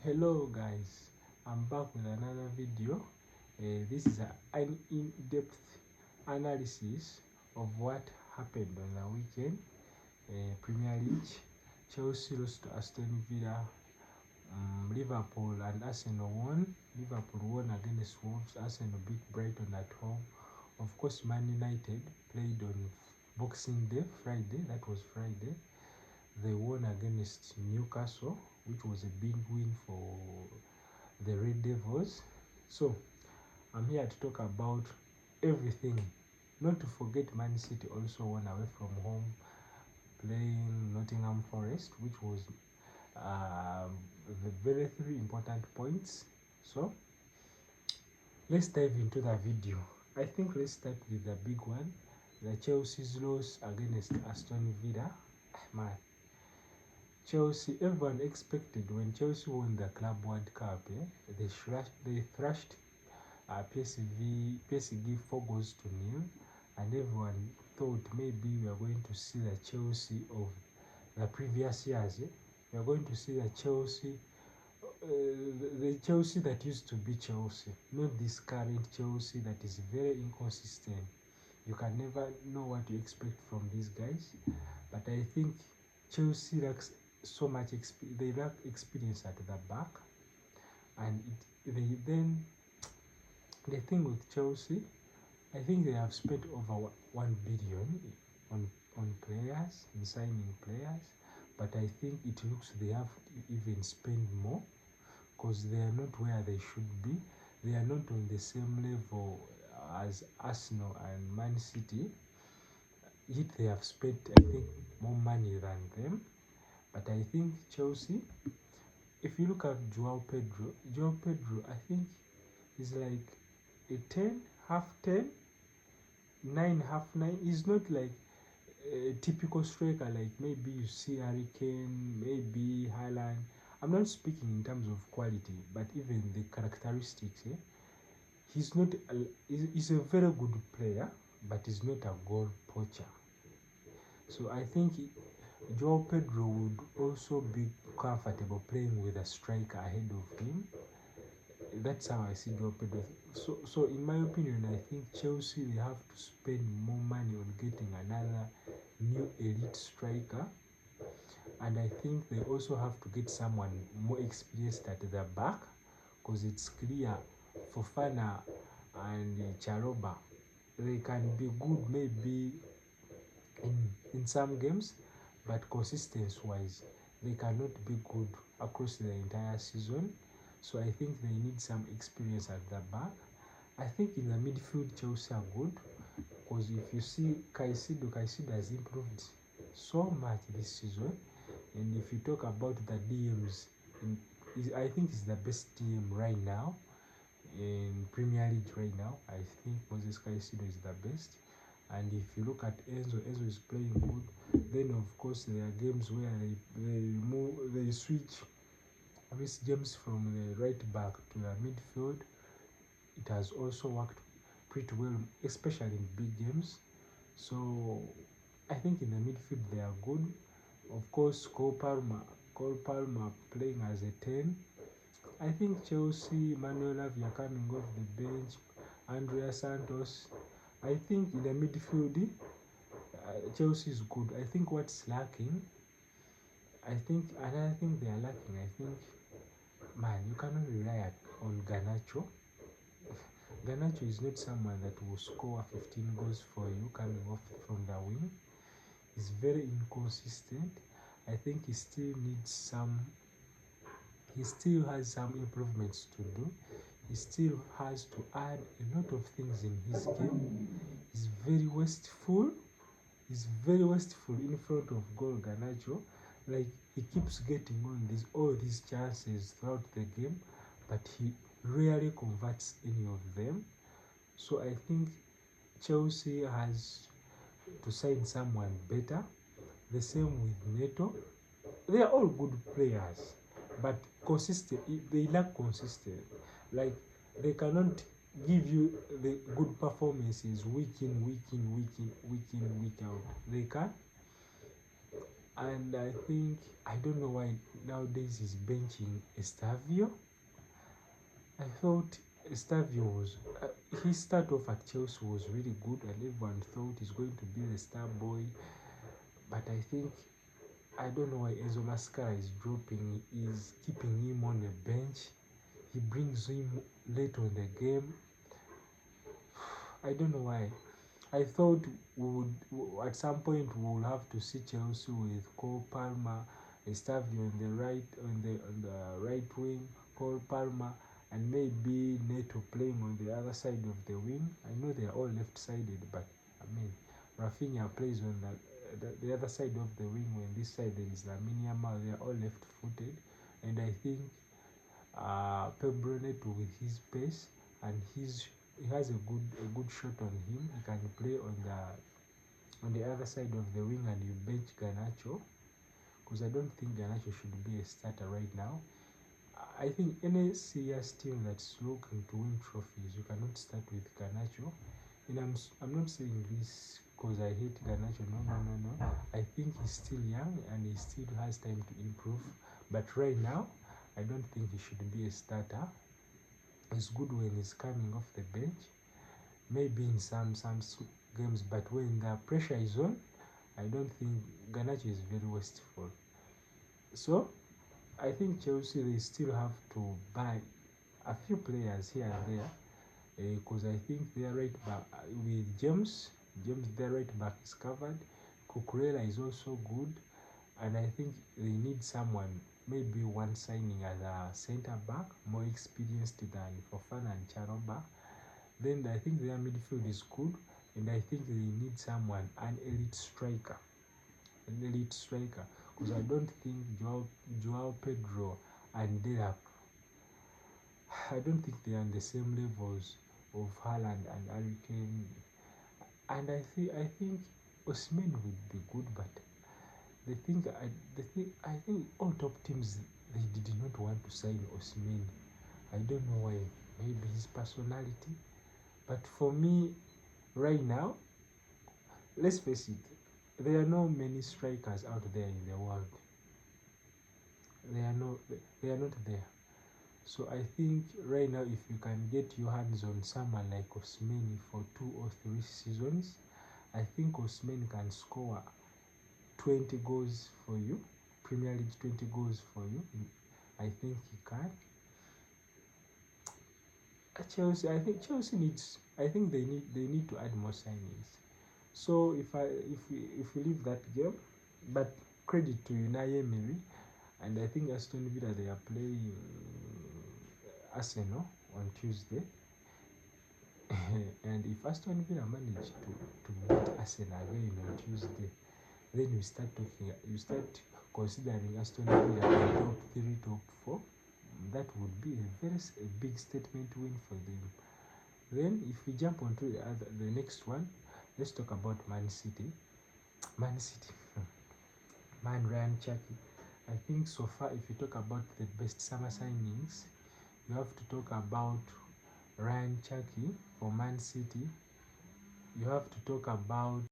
Hello guys, I'm back with another video. This is an in-depth analysis of what happened on the weekend. Premier League, Chelsea lost to Aston Villa, Liverpool and Arsenal won. Liverpool won against Wolves, Arsenal beat Brighton at home. Of course, Man United played on Boxing Day, Friday, that was Friday. They won against Newcastle, which was a big win for the Red Devils. So I'm here to talk about everything. Not to forget, Man City also won away from home, playing Nottingham Forest, which was the very three important points. So let's dive into the video. I think let's start with the big one, the Chelsea's loss against Aston Villa. Man, Chelsea, everyone expected when Chelsea won the Club World Cup, they thrashed PSG 4-0, and everyone thought maybe we are going to see the Chelsea of the previous years. We are going to see the Chelsea, the Chelsea that used to be Chelsea, not this current Chelsea that is very inconsistent. You can never know what to expect from these guys. But I think Chelsea lacks so much they lack experience at the back, and the thing with Chelsea, I think they have spent over 1 billion on players, in signing players, but I think it looks they have to even spend more because they are not where they should be. They are not on the same level as Arsenal and Man City, yet they have spent, I think, more money than them. But I think Chelsea, if you look at Joao Pedro, I think is like a 10, half 10, 9, half 9. He's not like a typical striker like maybe you see Harry Kane, maybe Haaland. I'm not speaking in terms of quality, but even the characteristics. He's not. He's a very good player, but he's not a goal poacher. So I think Joao Pedro would also be comfortable playing with a striker ahead of him. That's how I see Joao Pedro. So in my opinion, I think Chelsea, they have to spend more money on getting another new elite striker, and I think they also have to get someone more experienced at the back, because it's clear Fofana and Charoba, they can be good maybe in some games, but consistency wise they cannot be good across the entire season. So I think they need some experience at the back. I think in the midfield Chelsea are good, because if you see Caicedo has improved so much this season. And if you talk about the DMs, I think it's the best DM right now in Premier League right now. I think Moses Caicedo is the best. And if you look at Enzo is playing good. Then of course there are games where they switch Reece James from the right back to the midfield. It has also worked pretty well, especially in big games. So I think in the midfield they are good. Of course, Cole Palmer playing as a 10. I think Chelsea, Manuel Lavia coming off the bench, Andrea Santos. I think in the midfield, Chelsea is good. I think what's lacking, another thing they are lacking, I think, man, you cannot rely on Garnacho. Garnacho is not someone that will score 15 goals for you coming off from the wing. He's very inconsistent. I think he still has some improvements to do. He still has to add a lot of things in his game. He's very wasteful. In front of goal, Garnacho. Like, he keeps getting on all these chances throughout the game, but he rarely converts any of them. So I think Chelsea has to sign someone better. The same with Neto. They are all good players, but they lack consistency. Like, they cannot give you the good performances week in, week out. They can. And I think, I don't know why nowadays he's benching Estavio. I thought Estavio was, his start off at Chelsea was really good, and everyone thought he's going to be the star boy. But I think, I don't know why Enzo Mascara is dropping, is keeping him on the bench. He brings him late on the game. I don't know why. I thought we would, at some point we will have to see Chelsea with Cole Palmer, Estavio on the right wing, Cole Palmer, and maybe Neto playing on the other side of the wing. I know they are all left-sided, but I mean, Rafinha plays on the other side of the wing. When this side there is Lamine Yamal, they are all left-footed, and I think Pedro Neto with his pace and he has a good shot on him. He can play on the other side of the wing, and you bench Garnacho, because I don't think Garnacho should be a starter right now. I think any serious team that's looking to win trophies, you cannot start with Garnacho. And I'm not saying this because I hate Garnacho. No. I think he's still young and he still has time to improve. But right now, I don't think he should be a starter. It's good when he's coming off the bench, maybe in some games, but when the pressure is on, I don't think Garnacho is very wasteful. So I think Chelsea, they still have to buy a few players here and there, because I think their right back with James, their right back is covered. Cucurella is also good, and I think they need someone, maybe one signing as a centre back, more experienced than Fofana and Charoba. Then I think their midfield is good, and I think they need someone, an elite striker, because I don't think Joao Pedro and Delap, I don't think they are on the same levels of Haaland and Harry Kane. And I think Osimhen would be good, but I think all top teams, they did not want to sign Osimhen. I don't know why. Maybe his personality. But for me, right now, let's face it, there are no many strikers out there in the world. They are not there. So I think right now, if you can get your hands on someone like Osimhen for 2 or 3 seasons, I think Osimhen can score 20 goals for you, Premier League 20 goals for you. I think he can. Chelsea, I think Chelsea needs. I think they need to add more signings. So if we leave that game, but credit to Unai Emery, and I think Aston Villa, they are playing Arsenal on Tuesday. And if Aston Villa manage to beat Arsenal again on Tuesday, then you start considering Aston Villa top 3, top 4. That would be a big statement win for them. Then if we jump onto the next one, let's talk about Man City. Man City, man, Ryan Cherki. I think so far, if you talk about the best summer signings, you have to talk about Ryan Cherki for Man City. You have to talk about